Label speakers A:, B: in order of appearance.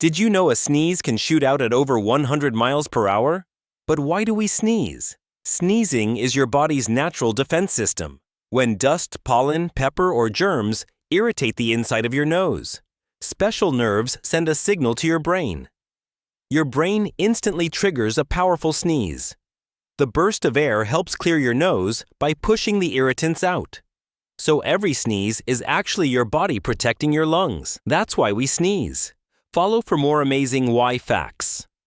A: Did you know a sneeze can shoot out at over 100 miles per hour? But why do we sneeze? Sneezing is your body's natural defense system. When dust, pollen, pepper, or germs irritate the inside of your nose, special nerves send a signal to your brain. Your brain instantly triggers a powerful sneeze. The burst of air helps clear your nose by pushing the irritants out. So every sneeze is actually your body protecting your lungs. That's why we sneeze. Follow for more amazing why facts.